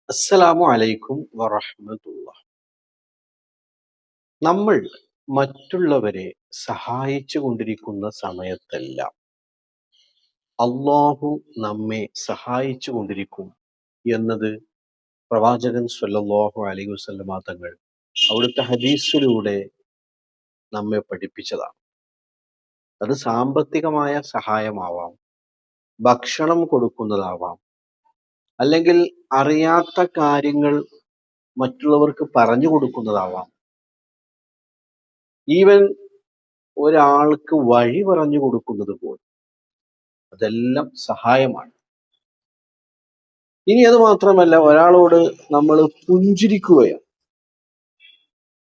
അസ്സലാമു അലൈക്കും വറഹ്മത്തുള്ളാഹി. നമ്മൾ മറ്റുള്ളവരെ സഹായിച്ചു കൊണ്ടിരിക്കുന്ന സമയത്തെല്ലാം അള്ളാഹു നമ്മെ സഹായിച്ചു കൊണ്ടിരിക്കും എന്നത് പ്രവാചകൻ സ്വല്ലല്ലാഹു അലൈഹി വസല്ലമ തങ്ങൾ അവിടുത്തെ ഹദീസിലൂടെ നമ്മെ പഠിപ്പിച്ചതാണ്. അത് സാമ്പത്തികമായ സഹായമാവാം, ഭക്ഷണം കൊടുക്കുന്നതാവാം, അല്ലെങ്കിൽ അറിയാത്ത കാര്യങ്ങൾ മറ്റുള്ളവർക്ക് പറഞ്ഞു കൊടുക്കുന്നതാവാം, ഈവൻ ഒരാൾക്ക് വഴി പറഞ്ഞു കൊടുക്കുന്നത് പോലും അതെല്ലാം സഹായമാണ്. ഇനി അത് മാത്രമല്ല, ഒരാളോട് നമ്മൾ പുഞ്ചിരിക്കുകയാണ്,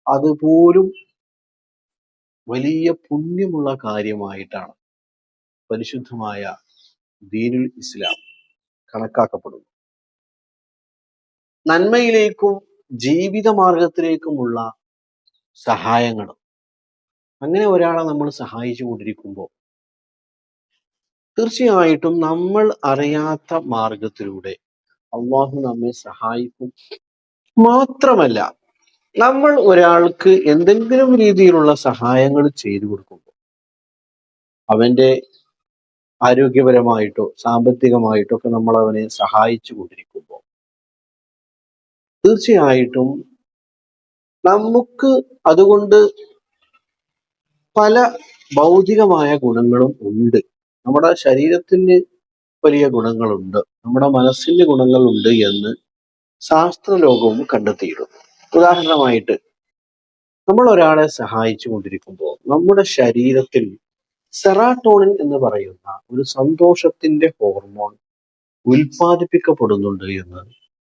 അതുപോലും വലിയ പുണ്യമുള്ള കാര്യമായിട്ടാണ് പരിശുദ്ധമായ ദീനുൽ ഇസ്ലാം കണക്കാക്കപ്പെടുന്നു. നന്മയിലേക്കും ജീവിത മാർഗത്തിലേക്കുമുള്ള സഹായങ്ങൾ. അങ്ങനെ ഒരാളെ നമ്മൾ സഹായിച്ചു കൊണ്ടിരിക്കുമ്പോൾ തീർച്ചയായിട്ടും നമ്മൾ അറിയാത്ത മാർഗത്തിലൂടെ അള്ളാഹു നമ്മെ സഹായിക്കും. മാത്രമല്ല, നമ്മൾ ഒരാൾക്ക് എന്തെങ്കിലും രീതിയിലുള്ള സഹായങ്ങൾ ചെയ്തു കൊടുക്കുമ്പോൾ അവന്റെ ആരോഗ്യപരമായിട്ടോ സാമ്പത്തികമായിട്ടോ ഒക്കെ നമ്മൾ അവനെ സഹായിച്ചു കൊണ്ടിരിക്കുമ്പോൾ തീർച്ചയായിട്ടും നമുക്ക് അതുകൊണ്ട് പല ഭൗതികമായ ഗുണങ്ങളും ഉണ്ട്. നമ്മുടെ ശരീരത്തിന് വലിയ ഗുണങ്ങളുണ്ട്, നമ്മുടെ മനസ്സിന് ഗുണങ്ങളുണ്ട് എന്ന് ശാസ്ത്രലോകവും കണ്ടെത്തിയിരുന്നു. ഉദാഹരണമായിട്ട്, നമ്മൾ ഒരാളെ സഹായിച്ചു കൊണ്ടിരിക്കുമ്പോൾ നമ്മുടെ ശരീരത്തിൽ സെറാട്ടോണിൻ എന്ന് പറയുന്ന ഒരു സന്തോഷത്തിന്റെ ഹോർമോൺ ഉൽപ്പാദിപ്പിക്കപ്പെടുന്നുണ്ട് എന്ന്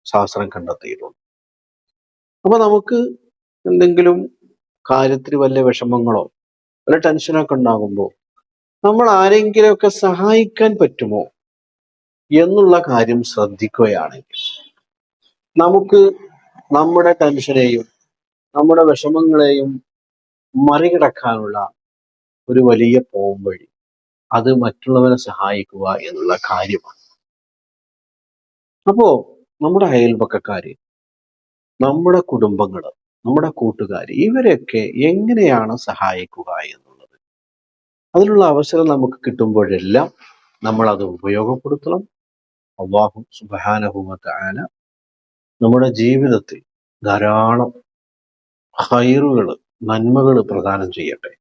ശാസ്ത്രം കണ്ടെത്തിയിട്ടുണ്ട്. അപ്പൊ നമുക്ക് എന്തെങ്കിലും കാര്യത്തിൽ വല്ല വിഷമങ്ങളോ വല്ല ടെൻഷനൊക്കെ ഉണ്ടാകുമ്പോൾ നമ്മൾ ആരെങ്കിലുമൊക്കെ സഹായിക്കാൻ പറ്റുമോ എന്നുള്ള കാര്യം ശ്രദ്ധിക്കുകയാണെങ്കിൽ നമുക്ക് നമ്മുടെ ടെൻഷനെയും നമ്മുടെ വിഷമങ്ങളെയും മറികടക്കാനുള്ള ഒരു വലിയ പോംവഴി അത് മറ്റുള്ളവരെ സഹായിക്കുക എന്നുള്ള കാര്യമാണ്. അപ്പോ നമ്മുടെ അയൽപക്കക്കാര്, നമ്മുടെ കുടുംബങ്ങള്, നമ്മുടെ കൂട്ടുകാര്, ഇവരെയൊക്കെ എങ്ങനെയാണ് സഹായിക്കുക എന്നുള്ളത്, അതിനുള്ള അവസരം നമുക്ക് കിട്ടുമ്പോഴെല്ലാം നമ്മൾ അത് ഉപയോഗപ്പെടുത്തണം. അല്ലാഹു സുബ്ഹാനഹു വ തആല നമ്മുടെ ജീവിതത്തിൽ ധാരാളം ഖൈറുകൾ, നന്മകൾ പ്രദാനം ചെയ്യട്ടെ.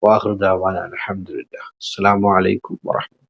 വാഹിർ ദഅവാന അൽഹംദുലില്ലാഹ്. അസ്സലാമു അലൈക്കും വറഹ്മത്തുള്ളാഹി.